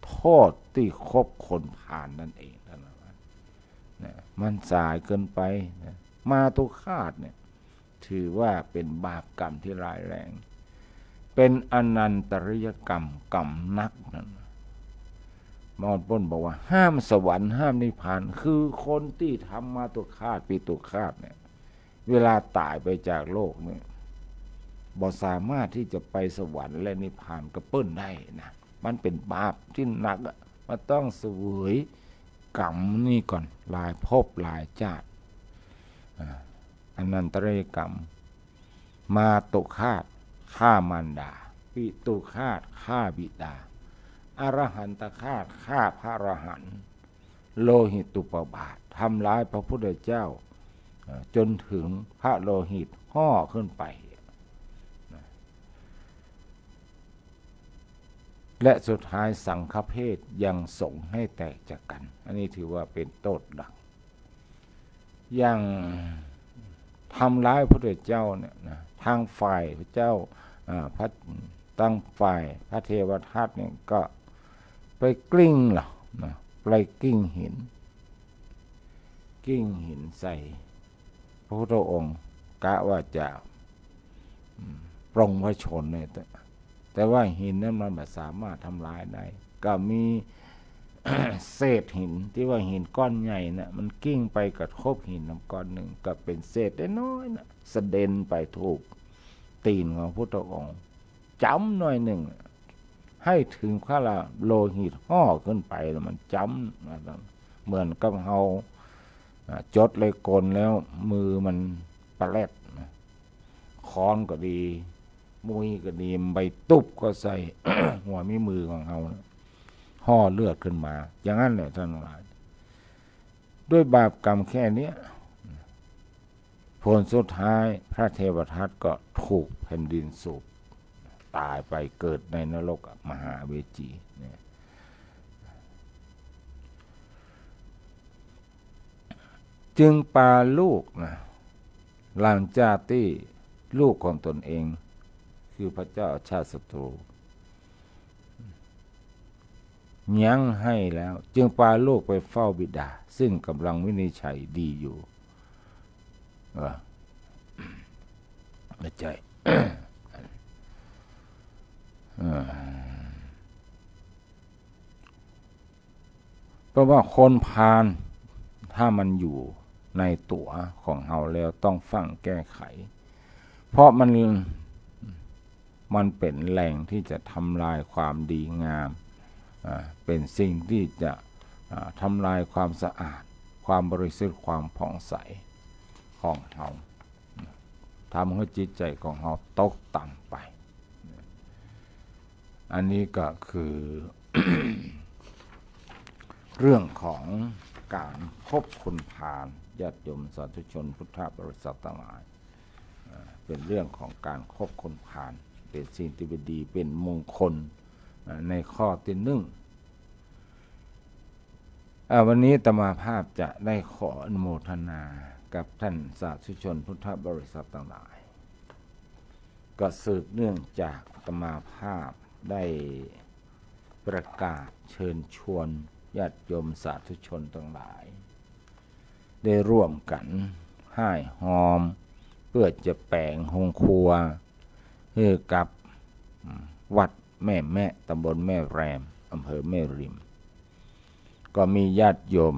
S1: โทษที่คบคนผ่านนั่นเองนะมันสายเกินไปนะมาตุฆาตเนี่ยถือว่าเป็นบาปกรรมที่ร้ายแรงเป็นอนันตริยกรรมกรรมนักนั่นมอญป้นบอกว่าห้ามสวรรค์ห้ามนิพพานคือคนที่ทำมาตุฆาตปิตุฆาตเนี่ยเวลาตายไปจากโลกเนี่ยบ่สามารถที่จะไปสวรรค์และนิพพานก็เปิ้นได้นะมันเป็นบาปที่หนักมันต้องเสวยกรรมนี่ก่อนหลายภพหลายชาติอนันตริยกรรมมาตุฆาตฆ่ามารดาปิตุฆาตฆ่าบิดาอรหันตฆาตฆ่าพระอรหันต์โลหิตุปบาททำร้ายพระพุทธเจ้าจนถึงพระโลหิตห่อขึ้นไปและสุดท้ายสังฆเพศยังส่งให้แตกจากกันอันนี้ถือว่าเป็นโทษหนักยังทำร้ายพระพุทธเจ้าเนี่ยนะทางฝ่ายพระเจ้าพระตั้งฝ่ายพระเทวทัตเนี่ยก็ไปกลิ้งหรอนะไปกลิ้งหินใส่พระพุทธองค์กะว่าจะปรงพระชนเนี่ยแต่ว่าหินนั้นมันไม่สามารถทำลายได้ก็มี เศษหินที่ว่าหินก้อนใหญ่นะมันกิ้งไปกระทบหินน้ำก้อนหนึ่งก็เป็นเศษน้อยนะสะเด็นไปถูกตีนของพระพุทธองค์จ้ำหน่อยหนึ่งให้ถึงพระโลหิตห่อขึ้นไปแล้วมันจ้ำเหมือนกับเฮาจดเลยกลแล้วมือมันปลาแรดค้อนก็ดีมุ้ยก็ดีใบตุบก็ใส่ หัวมีมือของเฮาห่อเลือดขึ้นมาอย่างนั้นแหละท่านหลาย ด้วยบาปกรรมแค่เนี้ยผลสุดท้ายพระเทวทัตก็ถูกแผ่นดินสูบตายไปเกิดในนรกมหาเวจีเนี่ยจึงปาลูกนะหลังจากที่ลูกของตนเองคือพระเจ้าชาติศัตรูยั้งให้แล้วจึงปาลูกไปเฝ้าบิดาซึ่งกำลังวินิจฉัยดีอยู่ไม่ใช่ เพราะว่าคนพาลถ้ามันอยู่ในตัวของเราแล้วต้องฟังแก้ไขเพราะมันเป็นแหล่งที่จะทำลายความดีงามเป็นสิ่งที่จะทำลายความสะอาดความบริสุทธิ์ความผ่องใสของเราทำให้จิตใจของเราตกต่ำไปอันนี้ก็คือ เรื่องของการคบคนพาลญาติโยมสาธุชนพุทธบริษัททั้งหลายเป็นเรื่องของการคบคนพาลเป็นสิ่งที่ดีเป็นมงคลในข้อที่หนึ่งวันนี้อาตมาภาพจะได้ขออนุโมทนากับท่านสาธุชนพุทธบริษัททั้งหลายก็สืบเนื่องจากอาตมาภาพได้ประกาศเชิญชวนญาติโยมสาธุชนทั้งหลายได้ร่วมกันให้หอมเพื่อจะแปลงโรงครัวให้กับวัดแม่แม่ตำบลแม่แรมอำเภอแม่ริมก็มีญาติโยม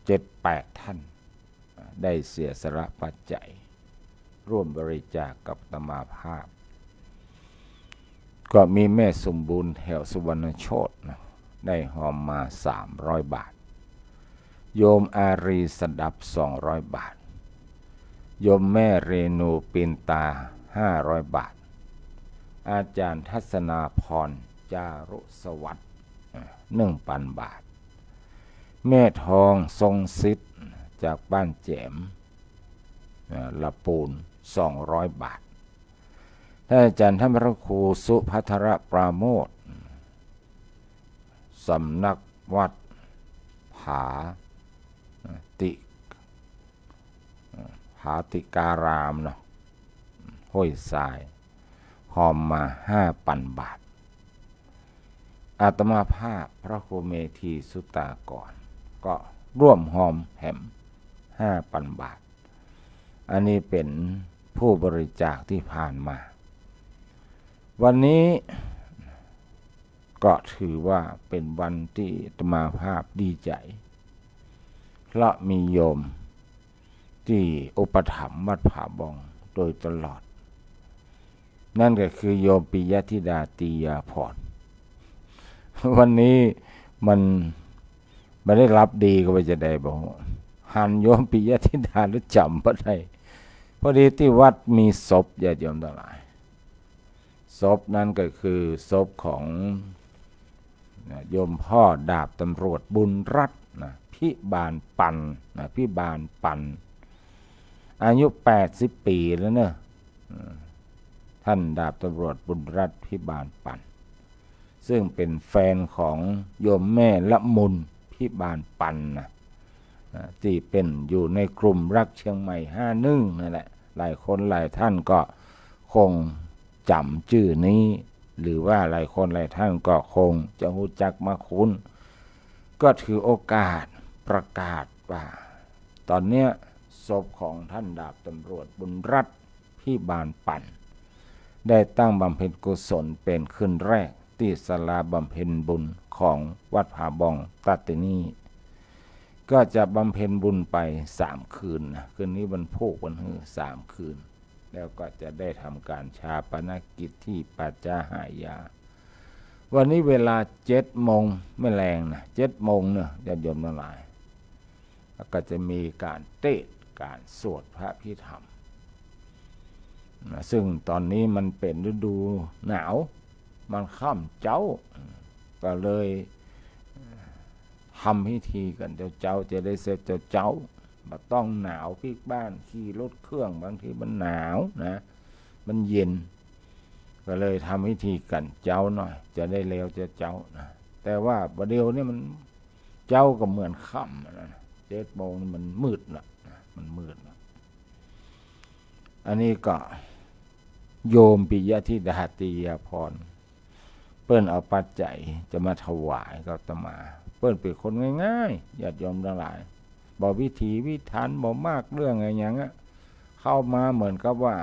S1: 7-8 ท่านได้เสียสละปัจจัยร่วมบริจาคกับอาตมาภาพก็มีแม่สมบูรณ์แถวสุวรรณโชตได้หอมมา300 บาทโยมอารีสดับ200 บาทโยมแม่เรนูปินตา500 บาทอาจารย์ทัศนาพรจารุสวัสดิ์1,000 บาทแม่ทองทรงศิษย์จากบ้านแจมละปูน200 บาทท่านอาจารย์ท่านพระครูสุภัทรปราโมทย์สำนักวัดผาติการามเนาะห้วยทรายหอมมา 5,000 บาทอาตมาภาพพระครูเมธีสุตากรก็ร่วมหอมแหม 5,000 บาทอันนี้เป็นผู้บริจาคที่ผ่านมาวันนี้ก็ถือว่าเป็นวันที่อาตมาภาพดีใจเพราะมีโยมที่อุปถัมภ์วัดผาบองโดยตลอดนั่นก็คือโยมปิยธิดาตียาพรวันนี้มันไม่ได้รับดีก็ไปจะได้บอกหันโยมปิยธิดาหรือจำบ่ได้พอดีที่วัดมีศพญาติโยมทั้งหลายศพนั้นก็คือศพของโยมพ่อดาบตำรวจบุญรัตน์พิบาลปันพิบาลปันอายุ80 ปีแล้วเนอะท่านดาบตำรวจบุญรัตน์พิบาลปันซึ่งเป็นแฟนของโยมแม่ละมุนพิบาลปันที่เป็นอยู่ในกลุ่มรักเชียงใหม่51นั่นแหละหลายคนหลายท่านก็คงจำชื่อนี้หรือว่าหลายคนหลายท่านก็คงจะรู้จักมาคุ้นก็ถือโอกาสประกาศว่าตอนเนี้ยศพของท่านดาบตำรวจบุญรัตน์พิบาลปันได้ตั้งบำเพ็ญกุศลเป็นคืนแรกที่ศาลาบำเพ็ญบุญของวัดผาบองตัตตินีก็จะบำเพ็ญบุญไป3 คืนคืนนี้วันพุธวันหื้อ3 คืนแล้วก็จะได้ทำการชาปนกิจที่ปัจจาหายาวันนี้เวลา7 โมงไม่แรงนะ7 โมงเนี่ยญาติโยมทั้งหลายแล้วก็จะมีการเทศน์การสวดพระพิธรรมซึ่งตอนนี้มันเป็นฤดูหนาวมันค่ำเจ้าก็เลยท ทำพิธีกันเจ้าจะได้เสร็จเจ้าบ่ต้องหนาวพลิกบ้านขี่รถเครื่องบางทีมันหนาวนะมันเย็นก็เลยทำพิธีกันเจ้าหน่อยจะได้เร็วเจ้านะแต่ว่าประเดี๋ยวนี้มันเจ้าก็เหมือนค่ำนะ7 โมงมันมืดละมันมืดละอันนี้ก็โยมปิยธิดาติยาพรเปิ้นเอาปัจจัยจะมาถวายกับอาตมาเปิ้นเป็นคนง่ายๆญาติโยมทั้งหลายบ่วิถีวิถันบ่มากเรื่องอะไรอย่างเงี้ยเข้ามาเหมือนกับว่า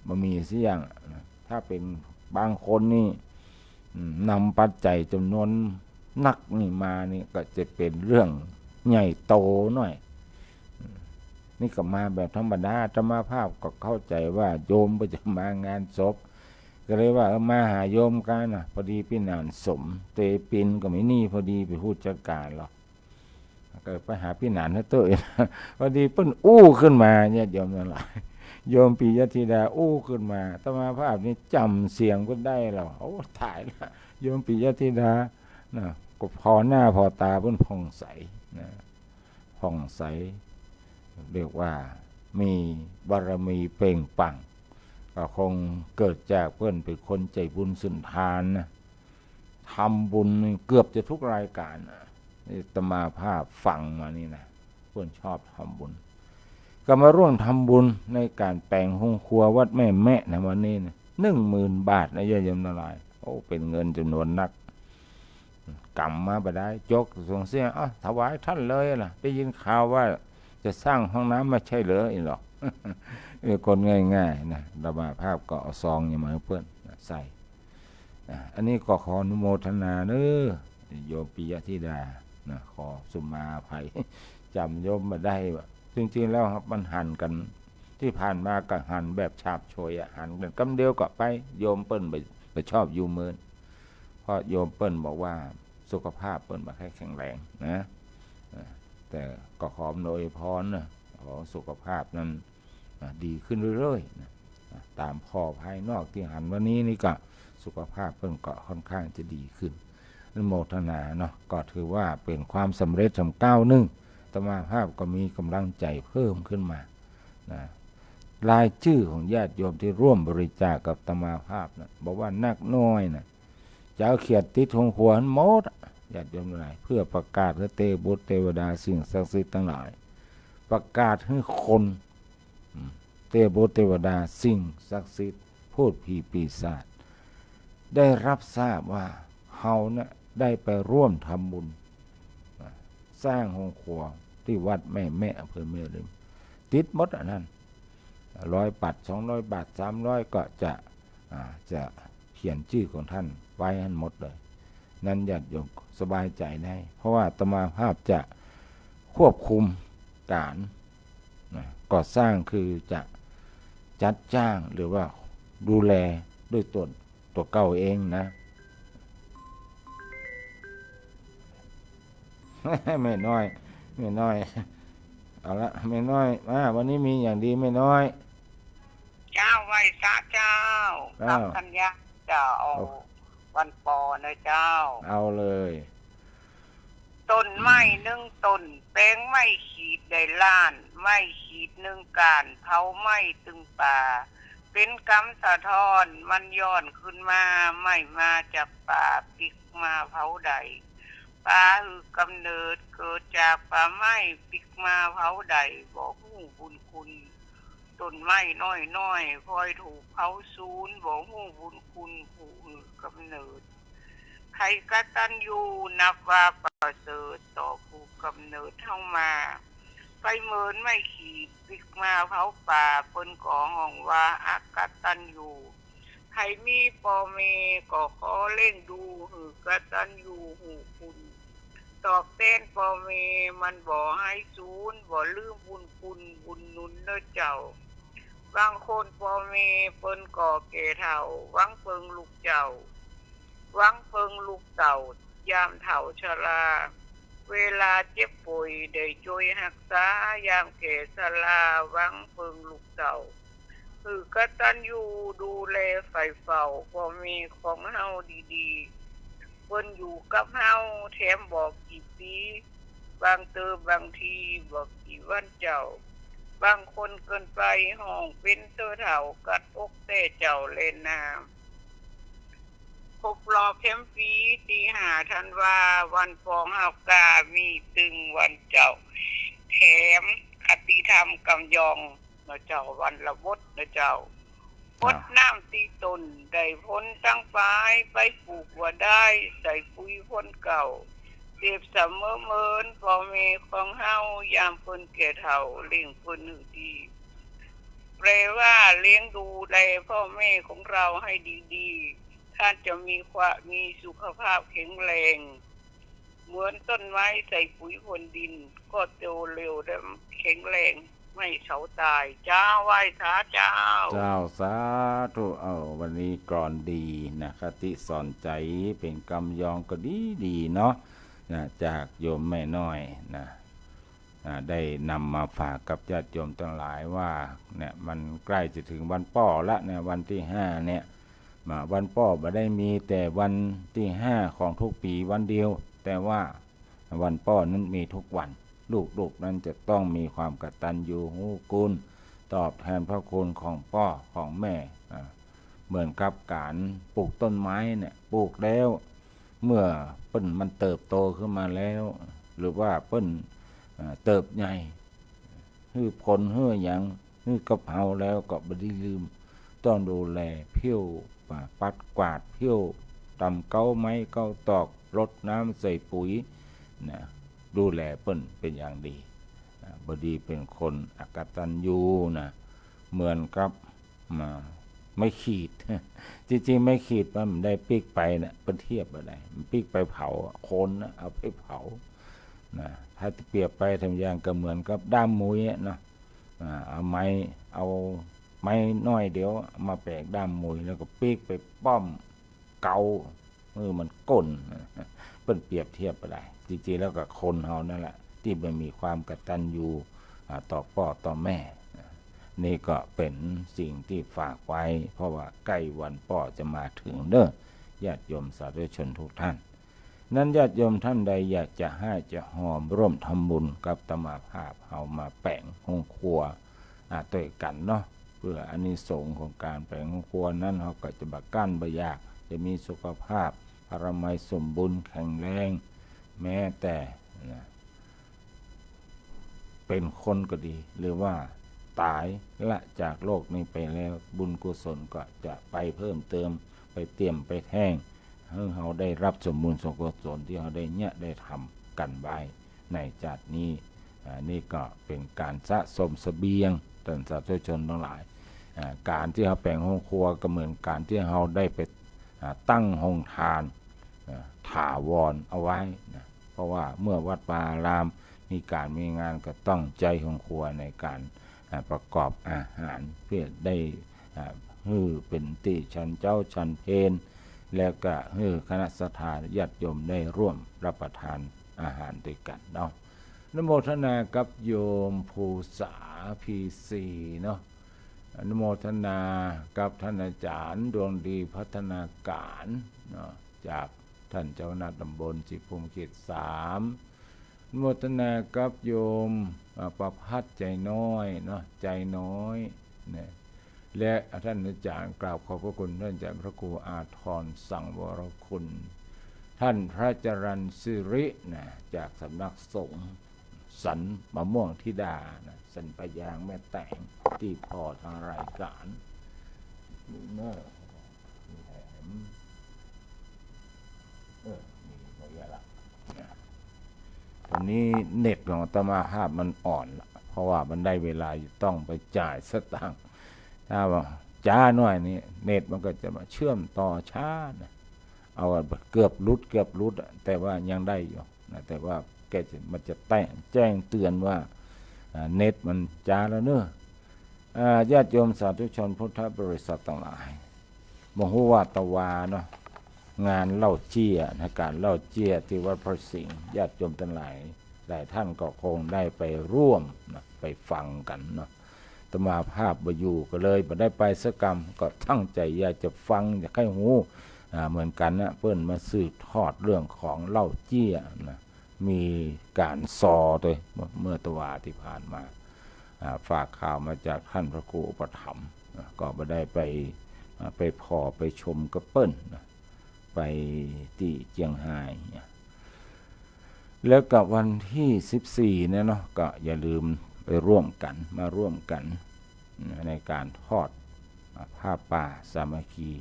S1: บ่มีเสียงถ้าเป็นบางคนนี่นำปัจจัยจำนวนนักนี่มานี่ก็จะเป็นเรื่องใหญ่โตหน่อยนี่ก็มาแบบธรรมดาธรรมภาพก็เข้าใจว่าโยมก็จะมางานศพก็เลยว่ามาหาโยมกันนะพอดีพี่นานสมเตปินก็ไม่นี่พอดีไปพูดจัดการหรอกก็ไปหาพี่นานนะตัวเองพอดีเพิ่นอู้ขึ้นมาเนี่ยโยมนั่นแหละโยมปิยธิดาอู้ขึ้นมาธรรมภาพนี่จำเสียงก็ได้แล้วโอ้ถ่ายละโยมปิยธิดานะก็พอหน้าพอตาเพิ่นผ่องใสนะผ่องใสเรียกว่ามีบารมีเปล่งปลั่งก็คงเกิดจากเพื่อนเป็นคนใจบุญสุนทานนะทำบุญเกือบจะทุกรายการนะอาตมาภาพฟังมานี่นะเพื่อนชอบทำบุญก็มาร่วมทำบุญในการแปลงห้องครัววัดแม่แม่นะวันนี้นะ10,000 บาทนะโยมทั้งหลายโอ้เป็นเงินจำนวนนักกำมาบ่ได้ยกส่งเสียงถวายท่านเลยล่ะได้ยินข่าวว่าจะสร้างห้องน้ำไม่ใช่เหรอหรอกคนง่ายๆนะระบาภาพก็เอาซองอย่างมาเพื่อนใส่อันนี้ก็ขออนุโมทนาเนอโยมปิยธิดานะขอสุมาภัยจำโยมมาได้ว่าจริงๆแล้วครับมันหันกันที่ผ่านมาก็หันแบบฉาบโชยหันกันกำเดียวก็ไปโยมเปิ้นไปชอบอยู่เมินเพราะโยมเปิ้นบอกว่าสุขภาพเปิ้นมาแข็งแรงนะแต่ก็ขออวยพรนะขอสุขภาพนั้นดีขึ้นเรื่อยๆนะตามพ่อภายนอกที่หันวันนี้นี่ก็สุขภาพเพิ่นก็ค่อนข้างจะดีขึ้นอนุโมทนาเนาะก็ถือว่าเป็นความสำเร็จสำก้าวหนึ่งอาตมาภาพก็มีกำลังใจเพิ่มขึ้นมานะรายชื่อของญาติโยมที่ร่วมบริจาคกับอาตมาภาพนะบอกว่านักน้อยนะจะเอาเขียดติดหงหัวหมดญาติโยมหลายเพื่อประกาศให้เทพบุตรเทวดาสิ่งศักดิ์สิทธิ์ทั้งหลายประกาศให้คนเทพบุตรเทวดาสิ่งศักดิ์สิทธิ์พูดผีปีศาจได้รับทราบว่าเฮานะได้ไปร่วมทำบุญสร้างห้องครัวที่วัดแม่แม่อำเภอแม่ริมติดหมดอันนั้น100 บาท200 บาท300ก็จะเขียนชื่อของท่านไว้ให้หมดเลยนั้นญาติโยมสบายใจได้เพราะว่าอาตมาภาพจะควบคุมการก่อสร้างคือจะจัดจ้างหรือว่าดูแลด้วยตัวเก่าเองนะ ไม่น้อยเอาละไม่น้อยวันนี้มีอย่างดีไม่น้อย
S3: เจ้าไหว้พระเจ้าทำกันยาเจ้าเอาวันปอนะเจ้า
S1: เอาเลย
S3: ต้นไม้1 ต้นแป้งไม้ขีดได้ล้านไม้ขีด1 การเผาไม้ตึงป่าเป็นกรรมสะท้อนมันย้อนขึ้นมาไม่มาจากป่าปิกมาเผาใดป่าคือกำเนิดเกิดจากป่าไม้ปิกมาเผาใดบอกฮู้บุญคุณต้นไม้น้อยๆพลอยถูกเผาสูญบอกฮู้บุญคุณผู้กำเนิดใครกตัญญูนับว่าประเสริฐต่อผู้กำเนิดเฮามาไฟเมินไม่ขีดปิกมาเผาป่าเปิ้นก่อห้องว่าอักตัญญูใครมีพ่อแม่ก็ขอเล่นดูหือกตัญญูหูคุณตอบแทนพ่อแม่มันบ่ให้สูญบ่ลืมบุญคุณบุญหนุนเด้อเจ้าบางคนพ่อแม่เปิ้นก่อแก่เฒ่าหวังเพิงลูกเจ้าหวังเพิงลูกเต่ายามเฒ่าชราเวลาเจ็บป่วยได้ช่วยรักษายามแก่ชราหวังเพิงลูกเต่าคือกตัญญูดูแลใฝ่เฝ้าพ่อแม่ของเฮาดีๆเพิ่นอยู่กับเฮาแถมบอกกี่ปี างเติบบางทีบอกกี่วันเจ้าบางคนเกินไปห้องเป็นเสื้อเถากัดอกแต่เจ้าเล่นน้ำครบรอบเข้มปีตี5 ธันวาวันฟองเฮากามีตึงวันเจ้าแถมคติธรรมกำยองนะเจ้าวันละบดนะเจ้าพดน้ำตีตนได้พ้นตั้งปลายไปปลูกว่าได้ใส่ปุ๋ยพ้นเก่าเจ็บเสมอเมินพ่อแม่ของเฮายามเพิ่นแก่เฒ่าเลี้ยงเพิ่นหือดีแปลว่าเลี้ยงดูแลพ่อแม่ของเราให้ดีๆท่านจะมีสุขภาพแข็งแรงเหมือนต้นไม้ใส่ปุ๋ยพรวนดินก็โตเร็วและแข็งแรงไม่เฉาตายเจ้าไหว้สาเจ้า
S1: เจ้าสาธุวันนี้กรอนดีนะคติสอนใจเป็นกำยองก็ดีเนาะนะจากโยมแม่น้อยนะได้นำมาฝากกับญาติโยมทั้งหลายว่าเนี่ยมันใกล้จะถึงวันป้อละเนี่ยวันที่5เนี่ยวันป้อไม่ได้มีแต่วันที่5ของทุกปีวันเดียวแต่ว่าวันป้อนั้นมีทุกวันลูกนั้นจะต้องมีความกตัญญูรู้คุณตอบแทนพระคุณของพ่อของแม่เหมือนกับการปลูกต้นไม้เนี่ยปลูกแล้วเมื่อเปิ้นมันเติบโตขึ้นมาแล้วหรือว่าเปิ้นเติบใหญ่ฮื้อผลฮื้อหยังฮื้อกระเพราแล้วก็บ่ได้ลืมต้องดูแลเพี้ยวปัดกวาดเพี้ยวตำเก้าไม้เก้าตอกรดน้ำใส่ปุ๋ยนะดูแลเปิ้นเป็นอย่างดีบดีเป็นคนอกตัญญูนะเหมือนกับไม่ขีด จริงๆไม่ขีดมันได้ปิกไปนะเป็นเทียบอะไรมันปิกไปเผาโคนนะเอาไปเผานะถ้าเปรียบไปทำอย่างก็เหมือนกับด้ามมุ้ยเนาะเอาไม้น้อยเดียวมาแปะด้ามมุ้ยแล้วก็ปิกไปป้อมเกามันก้นเป็นเปรียบเทียบอะไรจริงๆแล้วก็คนเฮานั่นแหละที่มันมีความกตัญญูต่อพ่อต่อแม่นี่ก็เป็นสิ่งที่ฝากไว้เพราะว่าใกล้วันพ่อจะมาถึงเด้อญาติโยมสาธุชนทุกท่านนั้นญาติโยมท่านใดอยากจะให้จะหอมร่วมทำบุญกับตมาภาพเอามาแปลงห้องครัวด้วยกันเนาะเพื่ออานิสงส์ของการแปลงห้องครัวนั้นเขาก็จะบักกั้นบ่ยากจะมีสุขภาพอนามัยสมบูรณ์แข็งแรงแม้แต่เป็นคนก็ดีหรือว่าตายละจากโลกนี้ไปแล้วบุญกุศลก็จะไปเพิ่มเติมไปเตรียมไปแท่งให้เราได้รับสมบูรณ์สมกุศลที่เราได้ทำกันไว้ในชาตินี้นี่ก็เป็นการสะสมเสบียงท่านสาธุชนทั้งหลายการที่เราแปลงห้องครัวก็เหมือนการที่เราได้ไปตั้งห้องทานถาวรเอาไว้นะเพราะว่าเมื่อวัดวาอารามมีการมีงานก็ต้องใจห้องครัวในการประกอบอาหารเพื่อได้เป็นติชันเจ้าชันเพนแล้วก็คณะสัตยาญาติโยมได้ร่วมรับประทานอาหารด้วยกันเนาะนโมทนากับโยมภูษาพีซีเนาะนโมทนากับท่านอาจารย์ดวงดีพัฒนาการเนาะจากท่านเจ้าหน้าตำบลสิภูมิเขต3นโมทนากับโยมประภัสใจน้อยเนาะใจน้อยเนี่ยและท่านอาจารย์กราบขอบพระคุณท่านอาจารย์พระครูอาทรสังวรคุณท่านพระจรัญสิรินะจากสำนักสงฆ์สันมะม่วงธิดานะสันปยางแม่แต่งที่พอทางรายการมีเมื่อมีแถมมีหมดแล้วล่ะตอนนี้เน็ตของอาตมาภาพมันอ่อนละเพราะว่ามันได้เวลาต้องไปจ่ายสตางค์ถ้าว่าจ้าหน่อยนี่เน็ตมันก็จะมาเชื่อมต่อช้านะเอาเกือบรุดแต่ว่ายังได้อยู่นะแต่ว่ามันจะแจ้งเตือนว่าเน็ตมันจ้าแล้วเนอะญาติโยมสาธุชนพุทธบริษัทต่างหลายมโหวาตวาเนาะงานเล่าเจี้ยนะการเล่าเจี้ยที่วัดพระสิงห์ญาติโยมทั้งหลายหลายท่านก็คงได้ไปร่วมนะไปฟังกันเนาะตมาภาพบ่อยู่ก็เลยบ่ได้ไปสักกรรมก็ตั้งใจอยากจะฟังอยากให้หูเหมือนกันนะเพิ่นมาสืบทอดเรื่องของเล่าเจี้ยนะ มีการซอด้วยเมื่อตะวาที่ผ่านมาฝากข่าวมาจากท่านพระครูอุปถัมภ์ก็ไม่ได้ไปพอไปชมกระเปิ้ลไปที่เจียงไฮ้แล้วกับวันที่14เนี่ยเนาะก็อย่าลืมไปร่วมกันในการทอดผ้าป่าสามัคคี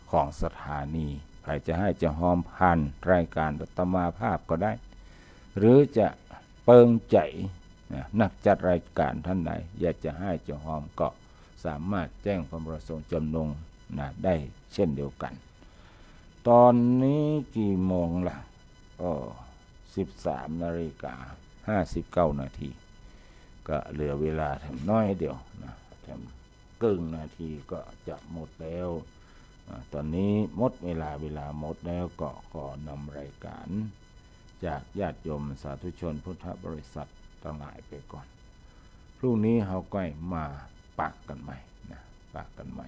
S1: ของสถานีใครจะให้จะหอมพันรายการรัตมาภาพก็ได้ หรือจะเปิงใจนักจัดรายการท่านใดอยากจะให้จะหอมก็สามารถแจ้งความประสงค์จำนงได้เช่นเดียวกัน ตอนนี้กี่โมงล่ะ13:59 นาทีก็เหลือเวลาแถมน้อยเดียวนะแถมครึ่งนาทีก็จะหมดแล้วตอนนี้หมดเวลาหมดแล้วก็ขอนำรายการจากญาติโยมสาธุชนพุทธบริษัททั้งหลายไปก่อนพรุ่งนี้เราก็มาปักกันใหม่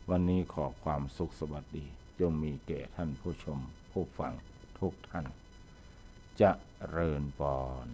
S1: วันนี้ขอความสุขสวัสดีจงมีแก่ท่านผู้ชมผู้ฟังทุกท่านเจริญพร